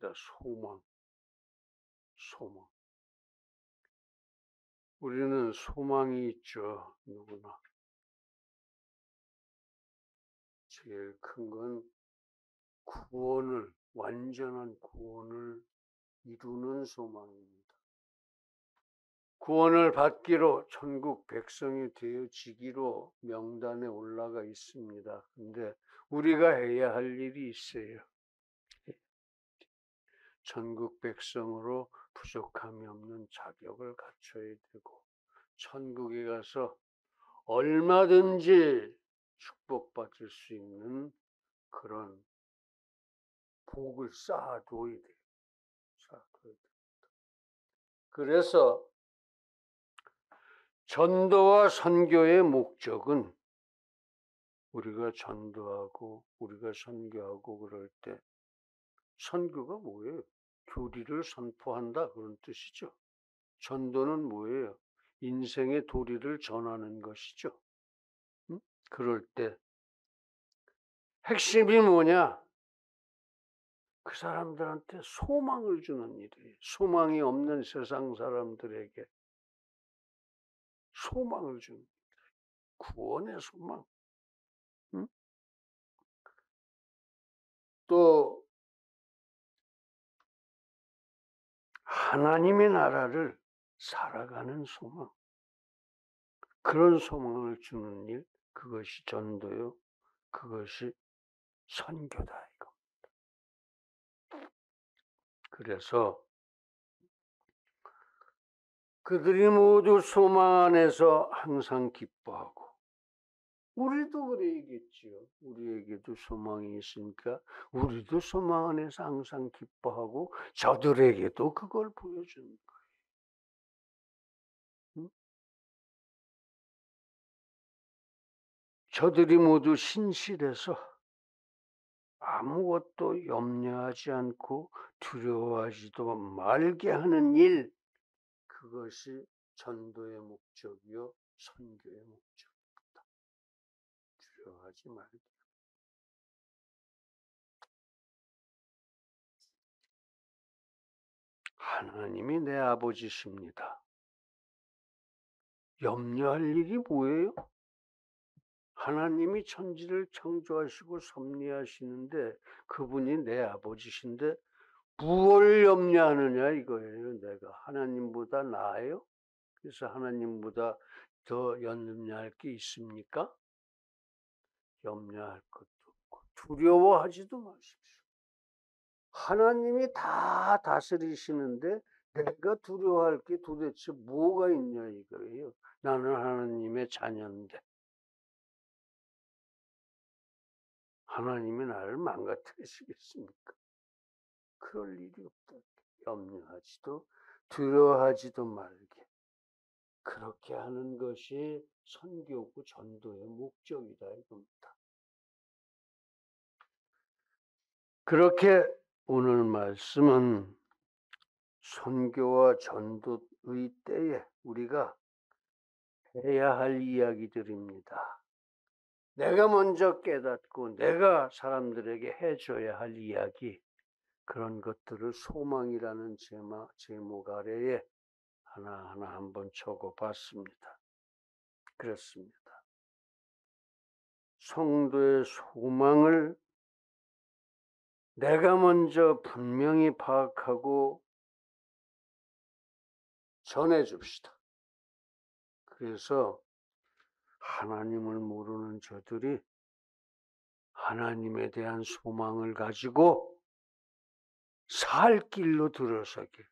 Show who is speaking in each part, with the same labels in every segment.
Speaker 1: 있다. 소망. 소망. 우리는 소망이 있죠. 누구나. 제일 큰 건 완전한 구원을 이루는 소망입니다. 구원을 받기로 천국 백성이 되어지기로 명단에 올라가 있습니다. 근데 우리가 해야 할 일이 있어요. 천국 백성으로 부족함이 없는 자격을 갖춰야 되고, 천국에 가서 얼마든지 축복받을 수 있는 그런 복을 쌓아둬야 돼요. 그래서 전도와 선교의 목적은 우리가 전도하고 우리가 선교하고 그럴 때, 선교가 뭐예요? 교리를 선포한다 그런 뜻이죠. 전도는 뭐예요? 인생의 도리를 전하는 것이죠. 그럴 때 핵심이 뭐냐? 그 사람들한테 소망을 주는 일이에요. 소망이 없는 세상 사람들에게 소망을 주는 일이에요. 구원의 소망. 또 하나님의 나라를 살아가는 소망. 그런 소망을 주는 일, 그것이 전도요. 그것이 선교다 이거. 그래서 그들이 모두 소망 안에서 항상 기뻐하고, 우리도 그래야겠지요. 우리에게도 소망이 있으니까 우리도 소망 안에서 항상 기뻐하고 저들에게도 그걸 보여주는 거예요. 저들이 모두 신실해서 아무것도 염려하지 않고 두려워하지도 말게 하는 일, 그것이 전도의 목적이요 선교의 목적입니다. 두려워하지 말게. 하나님이 내 아버지십니다. 염려할 일이 뭐예요? 하나님이 천지를 창조하시고 섭리하시는데 그분이 내 아버지신데 무엇을 염려하느냐 이거예요. 내가 하나님보다 나아요? 그래서 하나님보다 더 염려할 게 있습니까? 염려할 것도 없고 두려워하지도 마십시오. 하나님이 다 다스리시는데 내가 두려워할 게 도대체 뭐가 있냐 이거예요. 나는 하나님의 자녀인데 하나님이 나를 망가뜨리시겠습니까? 그럴 일이 없다. 염려하지도 두려워하지도 말게. 그렇게 하는 것이 선교고 전도의 목적이다 이겁니다. 그렇게 오늘 말씀은 선교와 전도의 때에 우리가 해야 할 이야기들입니다. 내가 먼저 깨닫고 내가 사람들에게 해줘야 할 이야기, 그런 것들을 소망이라는 제목 아래에 하나하나 한번 적어봤습니다. 그렇습니다. 성도의 소망을 내가 먼저 분명히 파악하고 전해줍시다. 그래서 하나님을 모르는 저들이 하나님에 대한 소망을 가지고 살 길로 들어서길,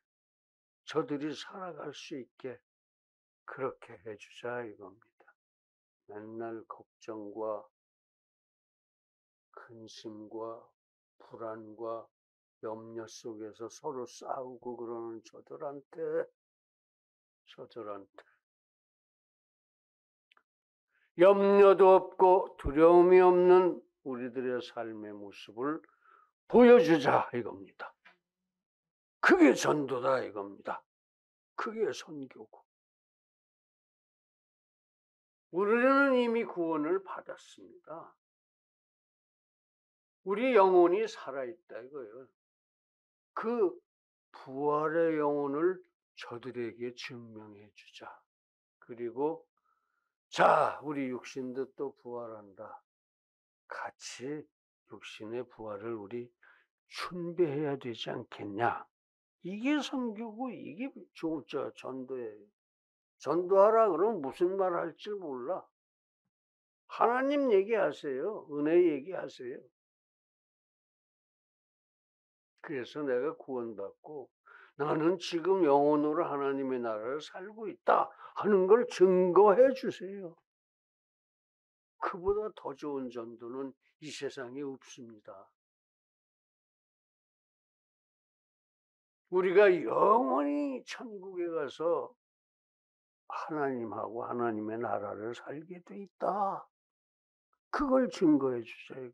Speaker 1: 저들이 살아갈 수 있게 그렇게 해주자 이겁니다. 맨날 걱정과 근심과 불안과 염려 속에서 서로 싸우고 그러는 저들한테 염려도 없고 두려움이 없는 우리들의 삶의 모습을 보여주자 이겁니다. 그게 전도다 이겁니다. 그게 선교고. 우리는 이미 구원을 받았습니다. 우리 영혼이 살아있다 이거예요. 그 부활의 영혼을 저들에게 증명해 주자. 그리고 자, 우리 육신도 또 부활한다. 같이 육신의 부활을 우리 준비해야 되지 않겠냐. 이게 선교고 이게 전도예요. 전도하라 그러면 무슨 말 할지 몰라. 하나님 얘기하세요. 은혜 얘기하세요. 그래서 내가 구원받고 나는 지금 영혼으로 하나님의 나라를 살고 있다 하는 걸 증거해 주세요. 그보다 더 좋은 전도는 이 세상에 없습니다. 우리가 영원히 천국에 가서 하나님하고 하나님의 나라를 살게 돼 있다. 그걸 증거해 주세요.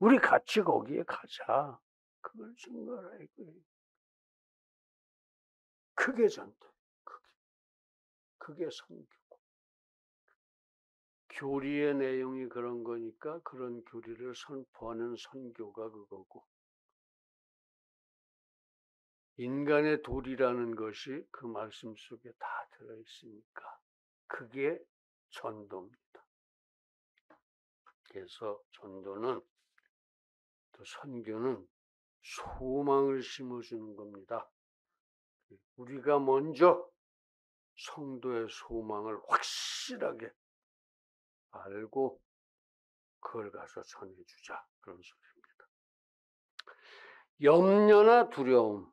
Speaker 1: 우리 같이 거기에 가자. 그걸 증거하라 이거예요. 그게 전도. 그게 선교고. 교리의 내용이 그런 거니까 그런 교리를 선포하는 선교가 그거고. 인간의 도리라는 것이 그 말씀 속에 다 들어있으니까 그게 전도입니다. 그래서 전도는 또 선교는 소망을 심어주는 겁니다. 우리가 먼저 성도의 소망을 확실하게 알고 그걸 가서 전해주자 그런 소리입니다. 염려나 두려움,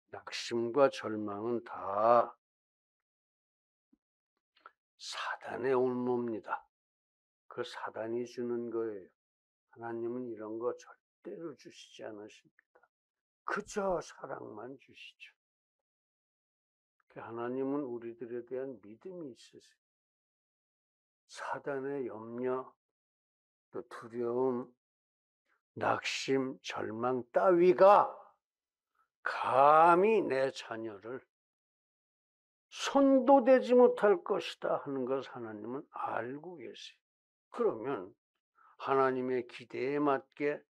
Speaker 1: 낙심과 절망은 다 사단의 올무입니다. 그 사단이 주는 거예요. 하나님은 이런 거 절대로 주시지 않으십니다. 그저 사랑만 주시죠. 하나님은 우리들에 대한 믿음이 있으세요. 사단의 염려, 또 두려움, 낙심, 절망 따위가 감히 내 자녀를 손도 대지 못할 것이다 하는 것을 하나님은 알고 계세요. 그러면 하나님의 기대에 맞게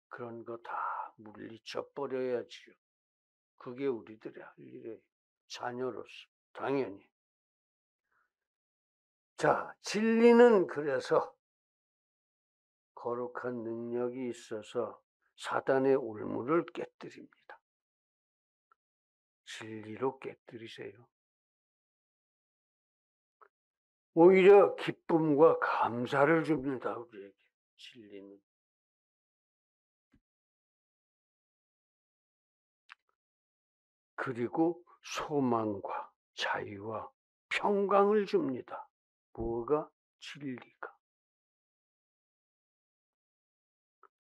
Speaker 1: 그런 거 다 물리쳐 버려야지요. 그게 우리들의 할 일이에요. 자녀로서 당연히. 자, 진리는 그래서 거룩한 능력이 있어서 사단의 올무를 깨뜨립니다. 진리로 깨뜨리세요. 오히려 기쁨과 감사를 줍니다. 우리에게 진리는. 그리고 소망과 자유와 평강을 줍니다. 뭐가? 진리가.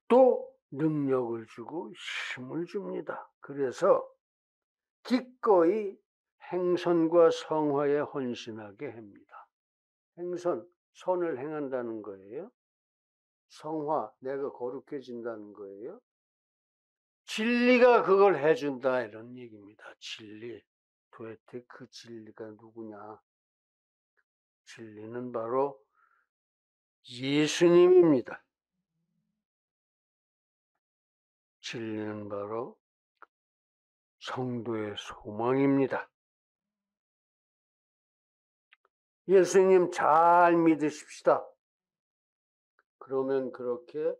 Speaker 1: 또 능력을 주고 힘을 줍니다. 그래서 기꺼이 행선과 성화에 헌신하게 합니다. 행선, 선을 행한다는 거예요. 성화, 내가 거룩해진다는 거예요. 진리가 그걸 해준다 이런 얘기입니다. 진리. 도대체 그 진리가 누구냐? 진리는 바로 예수님입니다. 진리는 바로 성도의 소망입니다. 예수님 잘 믿으십시다. 그러면 그렇게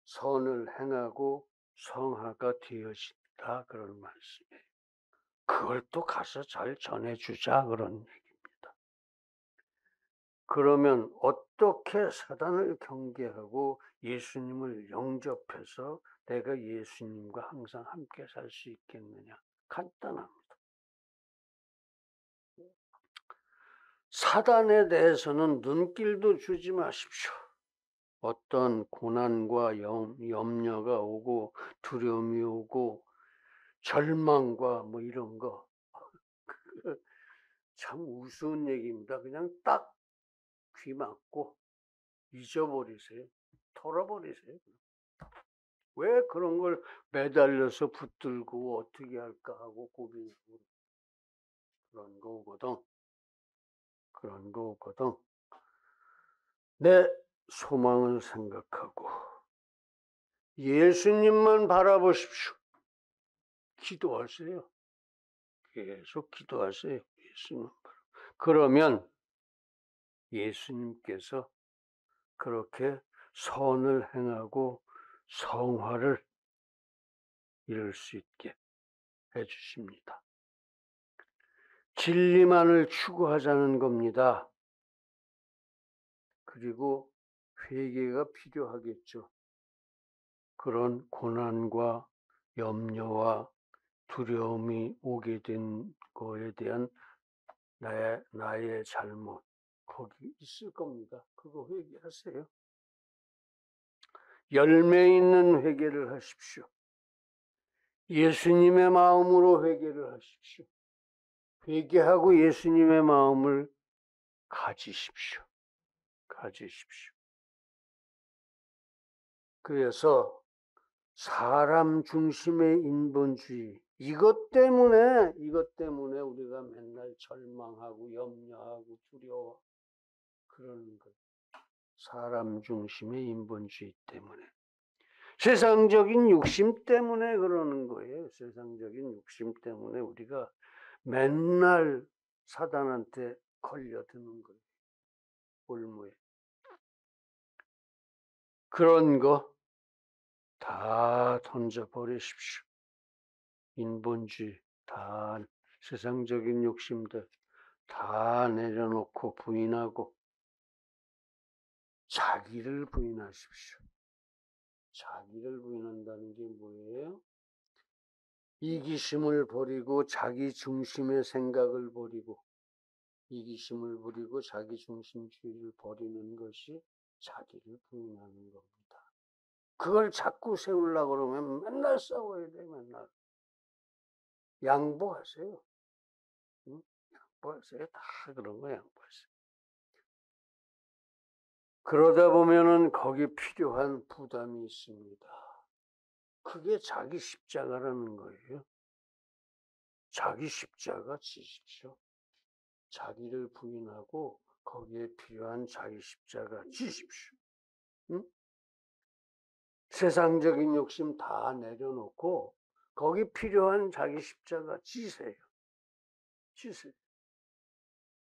Speaker 1: 선을 행하고 성화가 되어진다 그런 말씀이에요. 그걸 또 가서 잘 전해주자 그런 얘기입니다. 그러면 어떻게 사단을 경계하고 예수님을 영접해서 내가 예수님과 항상 함께 살 수 있겠느냐? 간단합니다. 사단에 대해서는 눈길도 주지 마십시오. 어떤 고난과 염려가 오고 두려움이 오고 절망과 뭐 이런 거 참 우스운 얘기입니다. 그냥 딱 귀 막고 잊어버리세요. 털어버리세요. 왜 그런 걸 매달려서 붙들고 어떻게 할까 하고 고민하고 그런 거거든. 그런 거거든. 내 소망을 생각하고 예수님만 바라보십시오. 기도하세요. 계속 기도하세요. 예수님. 그러면 예수님께서 그렇게 선을 행하고 성화를 이룰 수 있게 해주십니다. 진리만을 추구하자는 겁니다. 그리고 회개가 필요하겠죠. 그런 고난과 염려와 두려움이 오게 된 거에 대한 나의 잘못, 거기 있을 겁니다. 그거 회개하세요. 열매 있는 회개를 하십시오. 예수님의 마음으로 회개를 하십시오. 회개하고 예수님의 마음을 가지십시오. 가지십시오. 그래서 사람 중심의 인본주의, 이것 때문에 우리가 맨날 절망하고 염려하고 두려워 그러는 것. 사람 중심의 인본주의 때문에. 세상적인 욕심 때문에 그러는 거예요. 세상적인 욕심 때문에 우리가 맨날 사단한테 걸려드는 거예요. 올무에. 그런 거 다 던져버리십시오. 인본주의, 다 세상적인 욕심들 다 내려놓고 부인하고 자기를 부인하십시오. 자기를 부인한다는 게 뭐예요? 이기심을 버리고 자기 중심의 생각을 버리고 이기심을 버리고 자기 중심주의를 버리는 것이 자기를 부인하는 겁니다. 그걸 자꾸 세우려고 그러면 맨날 싸워야 돼. 맨날 양보하세요. 응? 양보하세요. 다 그런 거 양보하세요. 그러다 보면은 거기 필요한 부담이 있습니다. 그게 자기 십자가라는 거예요. 자기 십자가 지십시오. 자기를 부인하고 거기에 필요한 자기 십자가 지십시오. 응? 세상적인 욕심 다 내려놓고 거기 필요한 자기 십자가 지세요. 지세요.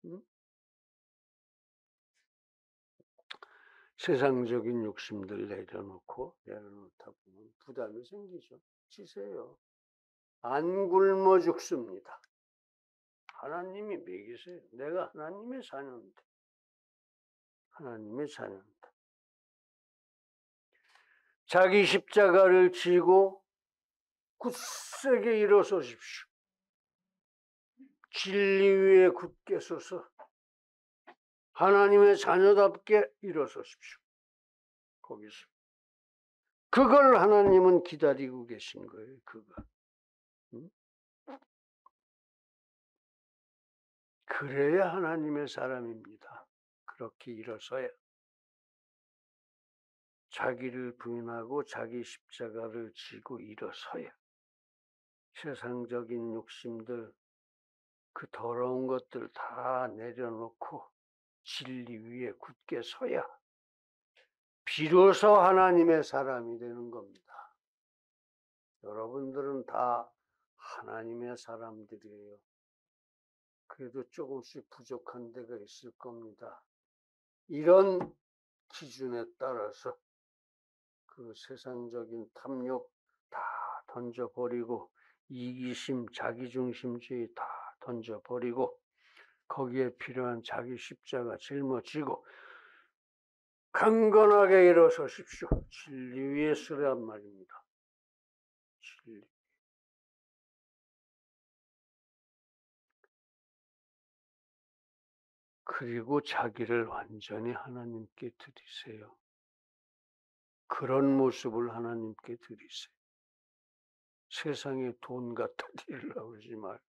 Speaker 1: 응? 세상적인 욕심들 내려놓다 보면 부담이 생기죠. 지세요. 안 굶어 죽습니다. 하나님이 먹이세요. 내가 하나님의 자녀인데. 하나님의 자녀입니다. 자기 십자가를 지고 굳세게 일어서십시오. 진리 위에 굳게 서서 하나님의 자녀답게 일어서십시오. 거기서. 그걸 하나님은 기다리고 계신 거예요. 그거. 응? 그래야 하나님의 사람입니다. 그렇게 일어서야. 자기를 부인하고 자기 십자가를 지고 일어서야. 세상적인 욕심들, 그 더러운 것들 다 내려놓고 진리 위에 굳게 서야 비로소 하나님의 사람이 되는 겁니다. 여러분들은 다 하나님의 사람들이에요. 그래도 조금씩 부족한 데가 있을 겁니다. 이런 기준에 따라서 그 세상적인 탐욕 다 던져버리고 이기심, 자기중심주의 다 던져버리고 거기에 필요한 자기 십자가 짊어지고 강건하게 일어서십시오. 진리 위에 서란 말입니다. 진리. 그리고 자기를 완전히 하나님께 드리세요. 그런 모습을 하나님께 드리세요. 세상에 돈 갖다 드리려고 그러지 말고,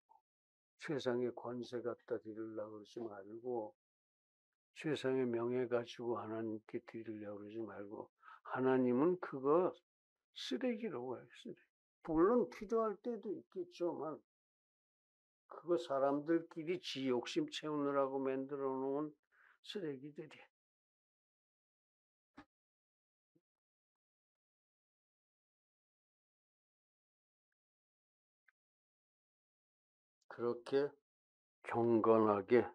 Speaker 1: 세상에 권세 갖다 드리려고 그러지 말고, 세상에 명예 가지고 하나님께 드리려고 그러지 말고, 하나님은 그거 쓰레기라고 해요. 쓰레기. 물론 필요할 때도 있겠지만 그거 사람들끼리 지 욕심 채우느라고 만들어 놓은 쓰레기들이. 그렇게 경건하게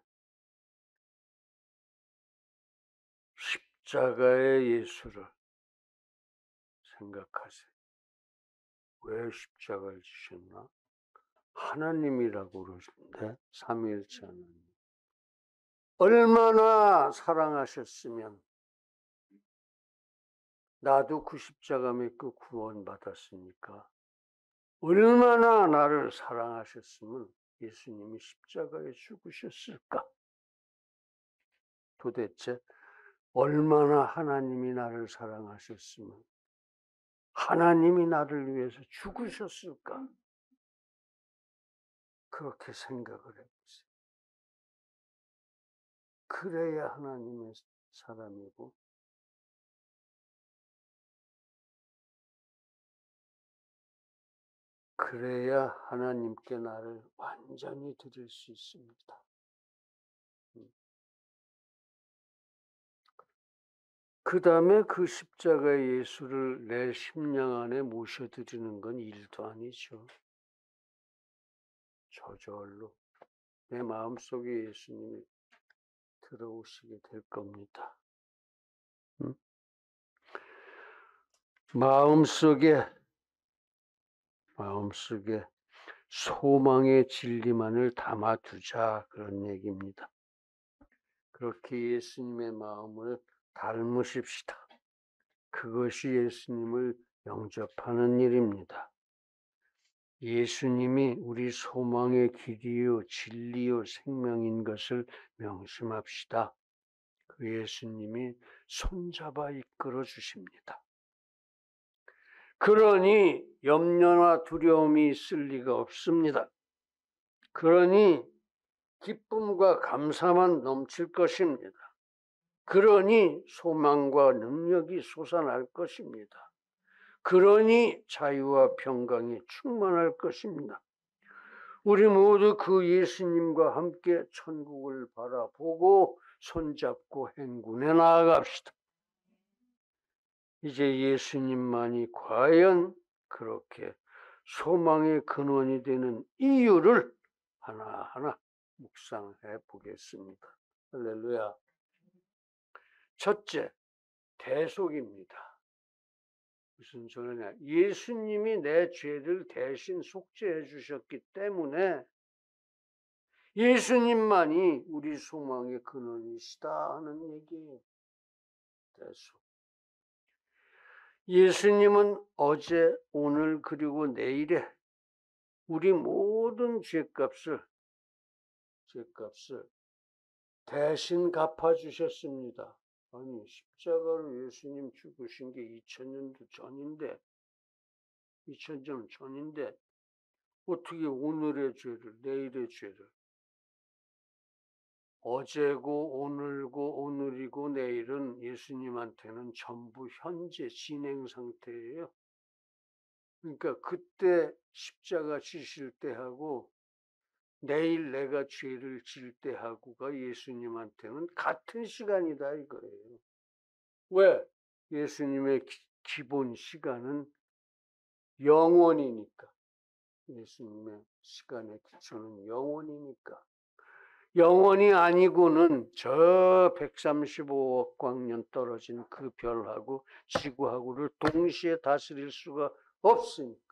Speaker 1: 십자가의 예수를 생각하세요. 왜 십자가를 지셨나? 하나님이라고 그러시는데, 삼위일체 하나님. 얼마나 사랑하셨으면 나도 그 십자가 믿고 구원받았으니까 얼마나 나를 사랑하셨으면 예수님이 십자가에 죽으셨을까? 도대체 얼마나 하나님이 나를 사랑하셨으면 하나님이 나를 위해서 죽으셨을까? 그렇게 생각을 해보세요. 그래야 하나님의 사람이고, 그래야 하나님께 나를 완전히 드릴 수 있습니다. 그 다음에 그 십자가의 예수를 내 심령 안에 모셔드리는 건 일도 아니죠. 저절로 내 마음속에 예수님이 들어오시게 될 겁니다. 마음속에 소망의 진리만을 담아두자, 그런 얘기입니다. 그렇게 예수님의 마음을 닮으십시다. 그것이 예수님을 영접하는 일입니다. 예수님이 우리 소망의 길이요 진리요 생명인 것을 명심합시다. 그 예수님이 손잡아 이끌어 주십니다. 그러니 염려나 두려움이 있을 리가 없습니다. 그러니 기쁨과 감사만 넘칠 것입니다. 그러니 소망과 능력이 솟아날 것입니다. 그러니 자유와 평강이 충만할 것입니다. 우리 모두 그 예수님과 함께 천국을 바라보고 손잡고 행군해 나아갑시다. 이제 예수님만이 과연 그렇게 소망의 근원이 되는 이유를 하나하나 묵상해 보겠습니다. 할렐루야. 첫째, 대속입니다. 무슨 소리냐? 예수님이 내 죄를 대신 속죄해 주셨기 때문에 예수님만이 우리 소망의 근원이시다 하는 얘기예요. 대속. 예수님은 어제, 오늘, 그리고 내일에 우리 모든 죄값을 대신 갚아주셨습니다. 아니, 십자가로 예수님 죽으신 게 2000년도 전인데, 2000년 전인데, 어떻게 오늘의 죄를, 내일의 죄를, 어제고, 오늘고, 오늘이고, 내일은 예수님한테는 전부 현재 진행 상태예요. 그러니까 그때 십자가 지실 때하고 내일 내가 죄를 질 때하고가 예수님한테는 같은 시간이다 이거예요. 왜? 예수님의 기본 시간은 영원이니까. 예수님의 시간의 기초는 영원이니까. 영원이 아니고는 저 135억 광년 떨어진 그 별하고 지구하고를 동시에 다스릴 수가 없으니까.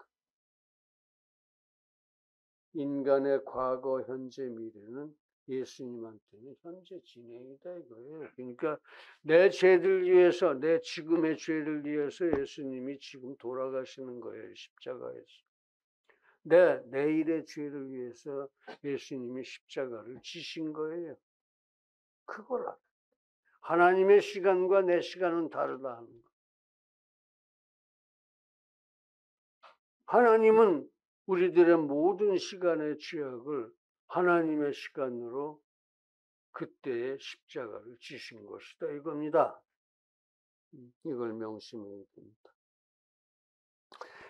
Speaker 1: 인간의 과거, 현재, 미래는 예수님한테는 현재 진행이다 이거예요. 그러니까 내 죄를 위해서, 내 지금의 죄를 위해서 예수님이 지금 돌아가시는 거예요. 십자가에서. 내 내일의 죄를 위해서 예수님이 십자가를 지신 거예요. 그걸 알아요. 하나님의 시간과 내 시간은 다르다 하는 거. 하나님은 우리들의 모든 시간의 죄악을 하나님의 시간으로 그때의 십자가를 지신 것이다 이겁니다. 이걸 명심해야 됩니다.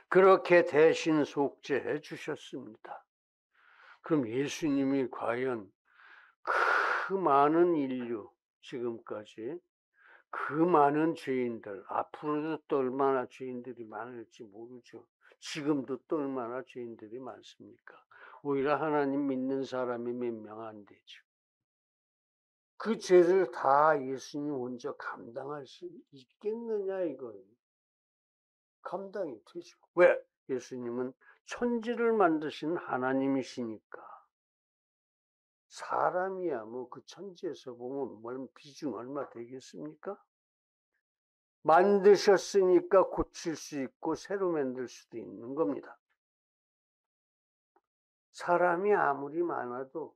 Speaker 1: 그렇게 대신 속죄해 주셨습니다. 그럼 예수님이 과연 그 많은 인류, 지금까지 그 많은 죄인들, 앞으로도 또 얼마나 죄인들이 많을지 모르죠. 지금도 또 얼마나 죄인들이 많습니까? 오히려 하나님 믿는 사람이 몇 명 안 되죠. 그 죄를 다 예수님 혼자 감당할 수 있겠느냐 이거예요. 감당이 되죠. 왜? 예수님은 천지를 만드신 하나님이시니까. 사람이야 뭐 그 천지에서 보면 비중 얼마 되겠습니까? 만드셨으니까 고칠 수 있고 새로 만들 수도 있는 겁니다. 사람이 아무리 많아도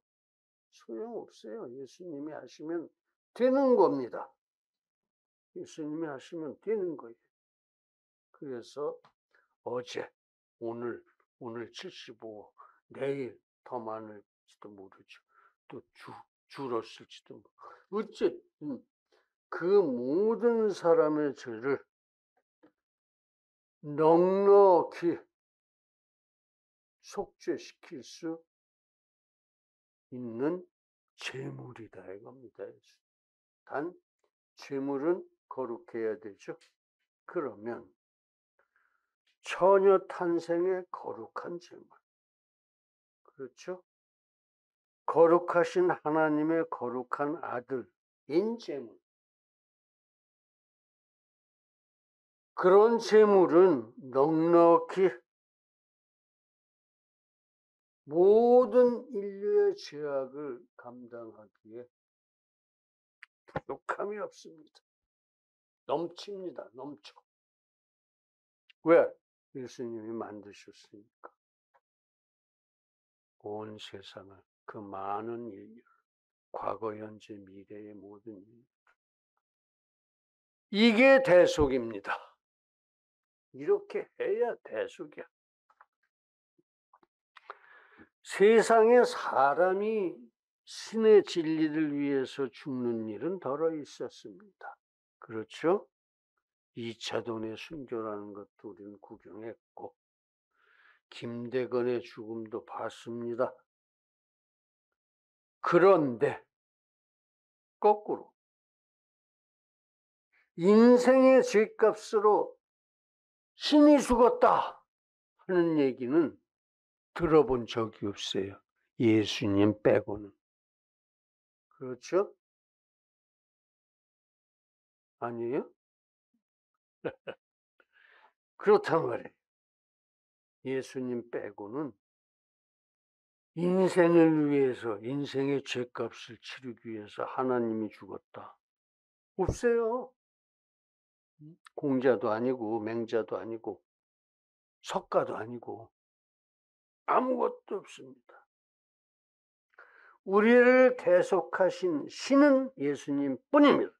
Speaker 1: 소용없어요. 예수님이 하시면 되는 겁니다. 예수님이 하시면 되는 거예요. 그래서 어제, 오늘 75, 내일 더 많을지도 모르죠. 또 줄었을지도 모르죠. 어쨌든 그 모든 사람의 죄를 넉넉히 속죄시킬 수 있는 제물이다 이겁니다. 단 제물은 거룩해야 되죠. 그러면 처녀 탄생의 거룩한 제물, 그렇죠? 거룩하신 하나님의 거룩한 아들인 제물. 그런 제물은 넉넉히 모든 인류의 죄악을 감당하기에 부족함이 없습니다. 넘칩니다. 넘쳐. 왜? 예수님이 만드셨으니까. 온 세상을, 그 많은 인류, 과거, 현재, 미래의 모든 인류. 이게 대속입니다. 이렇게 해야 대속이야. 세상에 사람이 신의 진리를 위해서 죽는 일은 덜어 있었습니다. 그렇죠? 2차 돈의 순교라는 것도 우리는 구경했고 김대건의 죽음도 봤습니다. 그런데 거꾸로 인생의 죄값으로 신이 죽었다 하는 얘기는 들어본 적이 없어요. 예수님 빼고는. 그렇죠? 아니에요? 그렇단 말이에요. 예수님 빼고는 인생을 위해서, 인생의 죄값을 치르기 위해서 하나님이 죽었다. 없어요. 공자도 아니고 맹자도 아니고 석가도 아니고 아무것도 없습니다. 우리를 대속하신 신은 예수님 뿐입니다.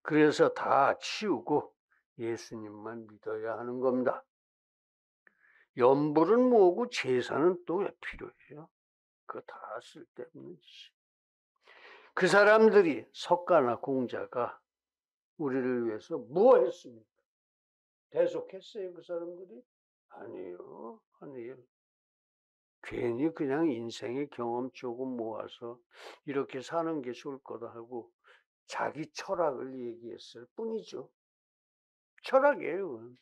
Speaker 1: 그래서 다 치우고 예수님만 믿어야 하는 겁니다. 연불은 뭐고 제사는 또 왜 필요해요? 그거 다 쓸데없는 짓이. 그 사람들이 석가나 공자가 우리를 위해서 뭐 했습니까? 대속했어요, 그 사람들이? 아니에요. 아니에요. 괜히 그냥 인생의 경험 조금 모아서 이렇게 사는 게 좋을 거다 하고 자기 철학을 얘기했을 뿐이죠. 철학이에요.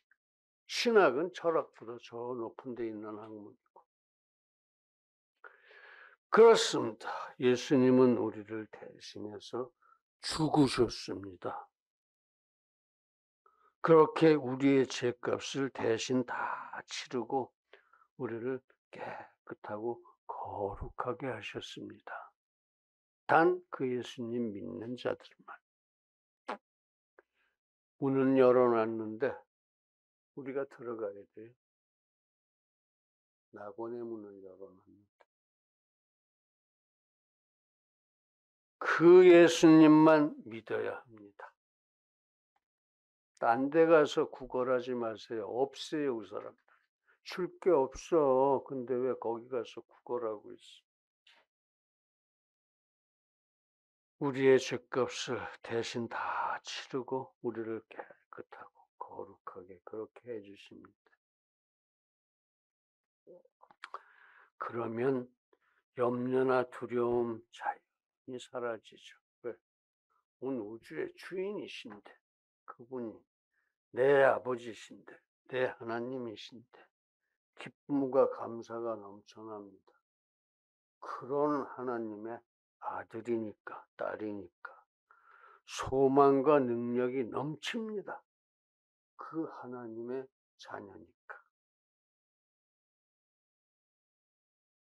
Speaker 1: 신학은 철학보다 저 높은 데 있는 학문이고. 그렇습니다. 예수님은 우리를 대신해서 죽으셨습니다. 그렇게 우리의 죄값을 대신 다 치르고 우리를 깨끗하고 거룩하게 하셨습니다. 단 그 예수님 믿는 자들만. 문은 열어놨는데 우리가 들어가야 돼요. 낙원의 문을 열어놨는데 그 예수님만 믿어야 합니다. 딴 데 가서 구걸하지 마세요. 없어요, 그 사람들. 줄 게 없어. 근데 왜 거기 가서 구걸하고 있어? 우리의 죄값을 대신 다 치르고 우리를 깨끗하고 거룩하게 그렇게 해주십니다. 그러면 염려나 두려움 자연히 사라지죠. 왜? 온 우주의 주인이신데 그분이 내 아버지신데 내 하나님이신데 기쁨과 감사가 넘쳐납니다. 그런 하나님의 아들이니까, 딸이니까 소망과 능력이 넘칩니다. 그 하나님의 자녀니까.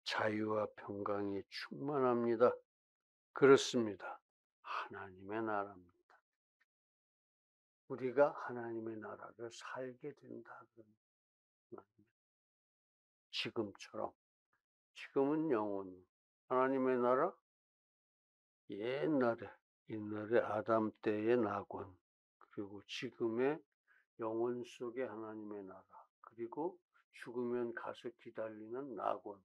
Speaker 1: 자유와 평강이 충만합니다. 그렇습니다. 하나님의 나라입니다. 우리가 하나님의 나라를 살게 된다. 지금처럼. 지금은 영원히. 하나님의 나라? 옛날에 아담 때의 낙원, 그리고 지금의 영혼 속의 하나님의 나라, 그리고 죽으면 가서 기다리는 낙원,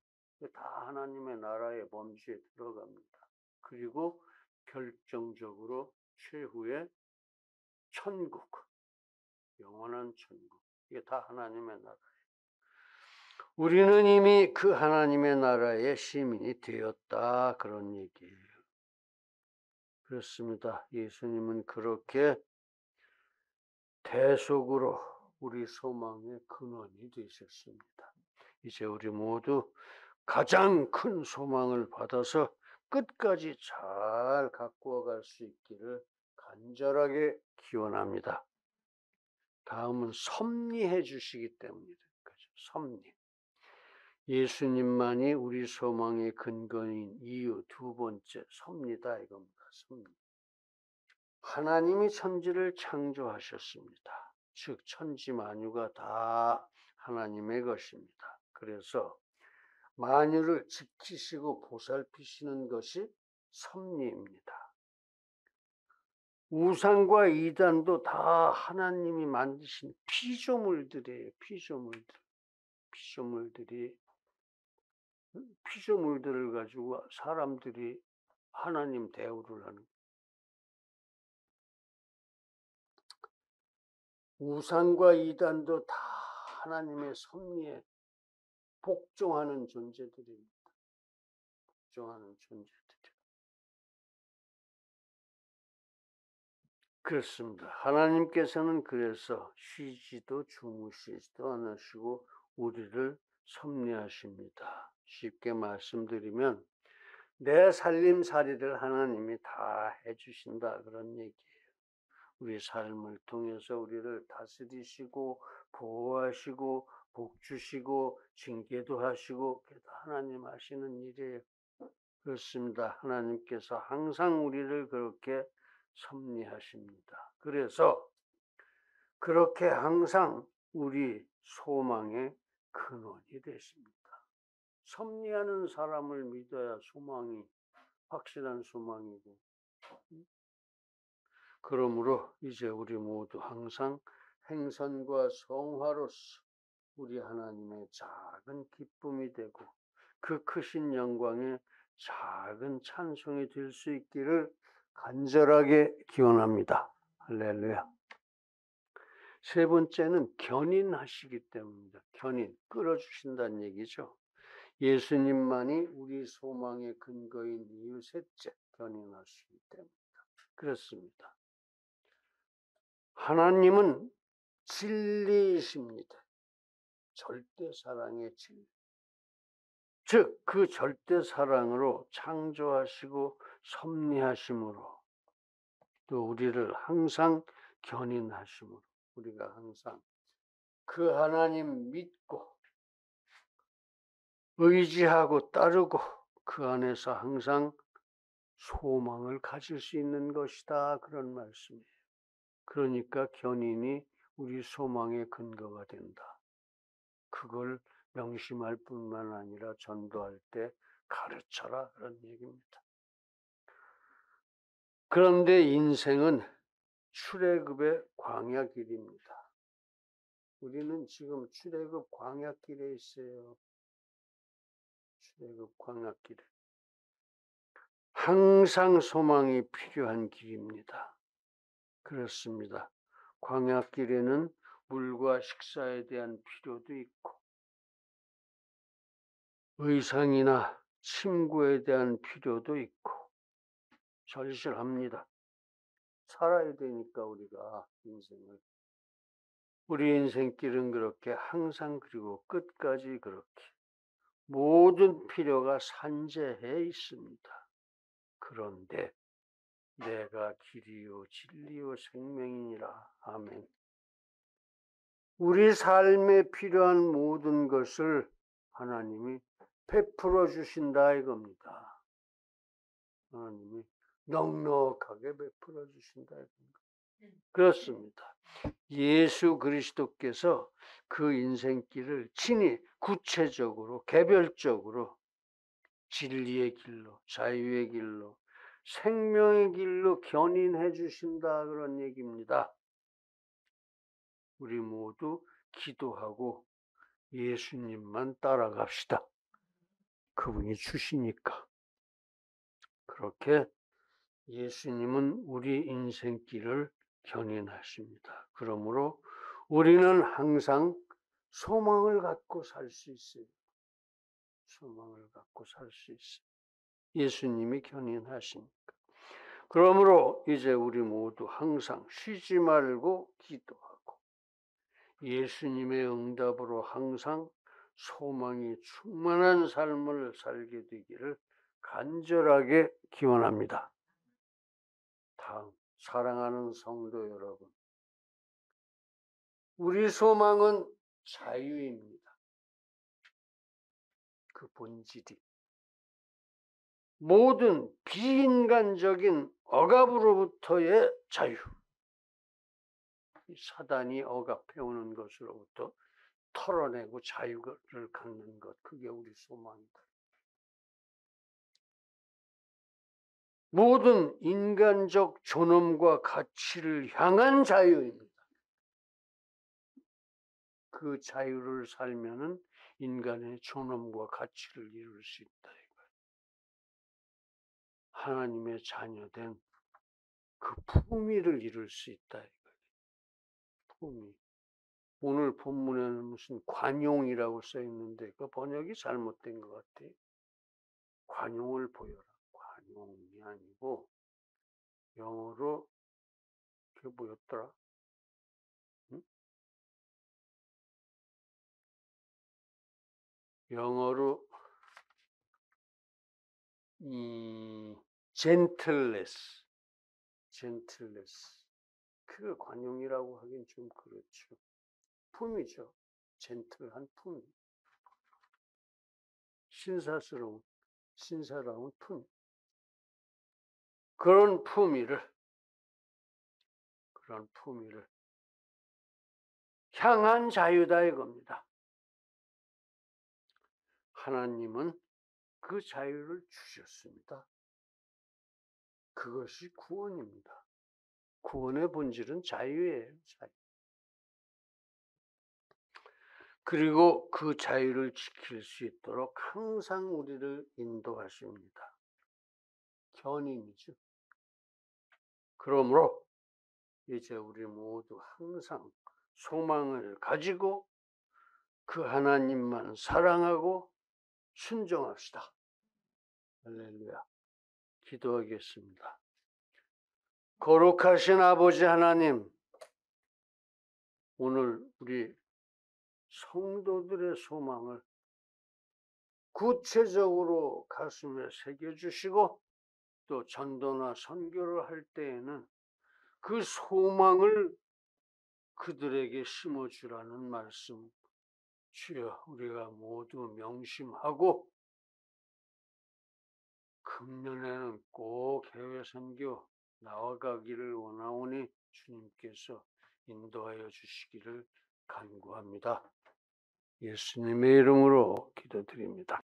Speaker 1: 다 하나님의 나라의 범주에 들어갑니다. 그리고 결정적으로 최후의 천국, 영원한 천국, 이게 다 하나님의 나라. 우리는 이미 그 하나님의 나라의 시민이 되었다, 그런 얘기예요. 그렇습니다. 예수님은 그렇게 대속으로 우리 소망의 근원이 되셨습니다. 이제 우리 모두 가장 큰 소망을 받아서 끝까지 잘 가꾸어 갈 수 있기를 간절하게 기원합니다. 다음은 섭리해 주시기 때문이다. 섭리. 예수님만이 우리 소망의 근거인 이유 두 번째, 섭리다 이겁니다. 섭리. 하나님이 천지를 창조하셨습니다. 즉 천지 만유가 다 하나님의 것입니다. 그래서 만유를 지키시고 보살피시는 것이 섭리입니다. 우상과 이단도 다 하나님이 만드신 피조물들이에요. 피조물들을 가지고 사람들이 하나님 대우를 하는. 우상과 이단도 다 하나님의 섭리에 복종하는 존재들입니다. 그렇습니다. 하나님께서는 그래서 쉬지도 주무시지도 않으시고 우리를 섭리하십니다. 쉽게 말씀드리면 내 살림살이를 하나님이 다 해주신다, 그런 얘기예요. 우리 삶을 통해서 우리를 다스리시고 보호하시고 복주시고 징계도 하시고, 그게 다 하나님 하시는 일이에요. 그렇습니다. 하나님께서 항상 우리를 그렇게 섭리하십니다. 그래서 그렇게 항상 우리 소망의 근원이 되십니다. 섭리하는 사람을 믿어야 소망이, 확실한 소망이고. 그러므로 이제 우리 모두 항상 행선과 성화로서 우리 하나님의 작은 기쁨이 되고 그 크신 영광의 작은 찬송이 될 수 있기를 간절하게 기원합니다. 할렐루야. 세 번째는 견인하시기 때문입니다. 견인, 끌어주신다는 얘기죠. 예수님만이 우리 소망의 근거인 이유 셋째, 견인하시기 때문입니다. 그렇습니다. 하나님은 진리이십니다. 절대 사랑의 진리. 즉, 그 절대 사랑으로 창조하시고 섭리하심으로 또 우리를 항상 견인하심으로 우리가 항상 그 하나님 믿고 의지하고 따르고 그 안에서 항상 소망을 가질 수 있는 것이다, 그런 말씀이에요. 그러니까 견인이 우리 소망의 근거가 된다. 그걸 명심할 뿐만 아니라 전도할 때 가르쳐라, 그런 얘기입니다. 그런데 인생은 출애굽의 광야길입니다. 우리는 지금 출애굽 광야길에 있어요. 출애굽 광야길에. 항상 소망이 필요한 길입니다. 그렇습니다. 광야길에는 물과 식사에 대한 필요도 있고 의상이나 침구에 대한 필요도 있고 절실합니다. 살아야 되니까 우리가 인생을. 우리 인생길은 그렇게 항상 그리고 끝까지 그렇게 모든 필요가 산재해 있습니다. 그런데 내가 길이요 진리요 생명이니라. 아멘. 우리 삶에 필요한 모든 것을 하나님이 베풀어 주신다 이겁니다. 하나님이 넉넉하게 베풀어 주신다 이겁니다. 그렇습니다. 예수 그리스도께서 그 인생길을 친히 구체적으로 개별적으로 진리의 길로, 자유의 길로, 생명의 길로 견인해 주신다 그런 얘기입니다. 우리 모두 기도하고 예수님만 따라갑시다. 그분이 주시니까. 그렇게 예수님은 우리 인생길을 견인하십니다. 그러므로 우리는 항상 소망을 갖고 살 수 있어요. 소망을 갖고 살 수 있어요. 예수님이 견인하시니까. 그러므로 이제 우리 모두 항상 쉬지 말고 기도하고 예수님의 응답으로 항상 소망이 충만한 삶을 살게 되기를 간절하게 기원합니다. 다음, 사랑하는 성도 여러분, 우리 소망은 자유입니다. 그 본질이 모든 비인간적인 억압으로부터의 자유, 사단이 억압해오는 것으로부터 털어내고 자유를 갖는 것, 그게 우리 소망이다. 모든 인간적 존엄과 가치를 향한 자유입니다. 그 자유를 살면은 인간의 존엄과 가치를 이룰 수 있다. 하나님의 자녀된 그 품위를 이룰 수 있다. 품위. 오늘 본문에는 무슨 관용이라고 써 있는데 그 번역이 잘못된 것 같아요. 관용을 보여라. 관용이 아니고 영어로 그게 뭐였더라? 응? 영어로 gentleness. 그 관용이라고 하긴 좀 그렇죠. 품이죠. 젠틀한 품이. 신사스러운 품이. 그런 품위를 향한 자유다 이겁니다. 하나님은 그 자유를 주셨습니다. 그것이 구원입니다. 구원의 본질은 자유예요. 자유. 그리고 그 자유를 지킬 수 있도록 항상 우리를 인도하십니다. 견인이죠. 그러므로 이제 우리 모두 항상 소망을 가지고 그 하나님만 사랑하고 순종합시다. 할렐루야. 기도하겠습니다. 거룩하신 아버지 하나님, 오늘 우리 성도들의 소망을 구체적으로 가슴에 새겨주시고 또 전도나 선교를 할 때에는 그 소망을 그들에게 심어주라는 말씀, 주여 우리가 모두 명심하고 금년에는 꼭 해외 선교 나아가기를 원하오니 주님께서 인도하여 주시기를 간구합니다. 예수님의 이름으로 기도드립니다.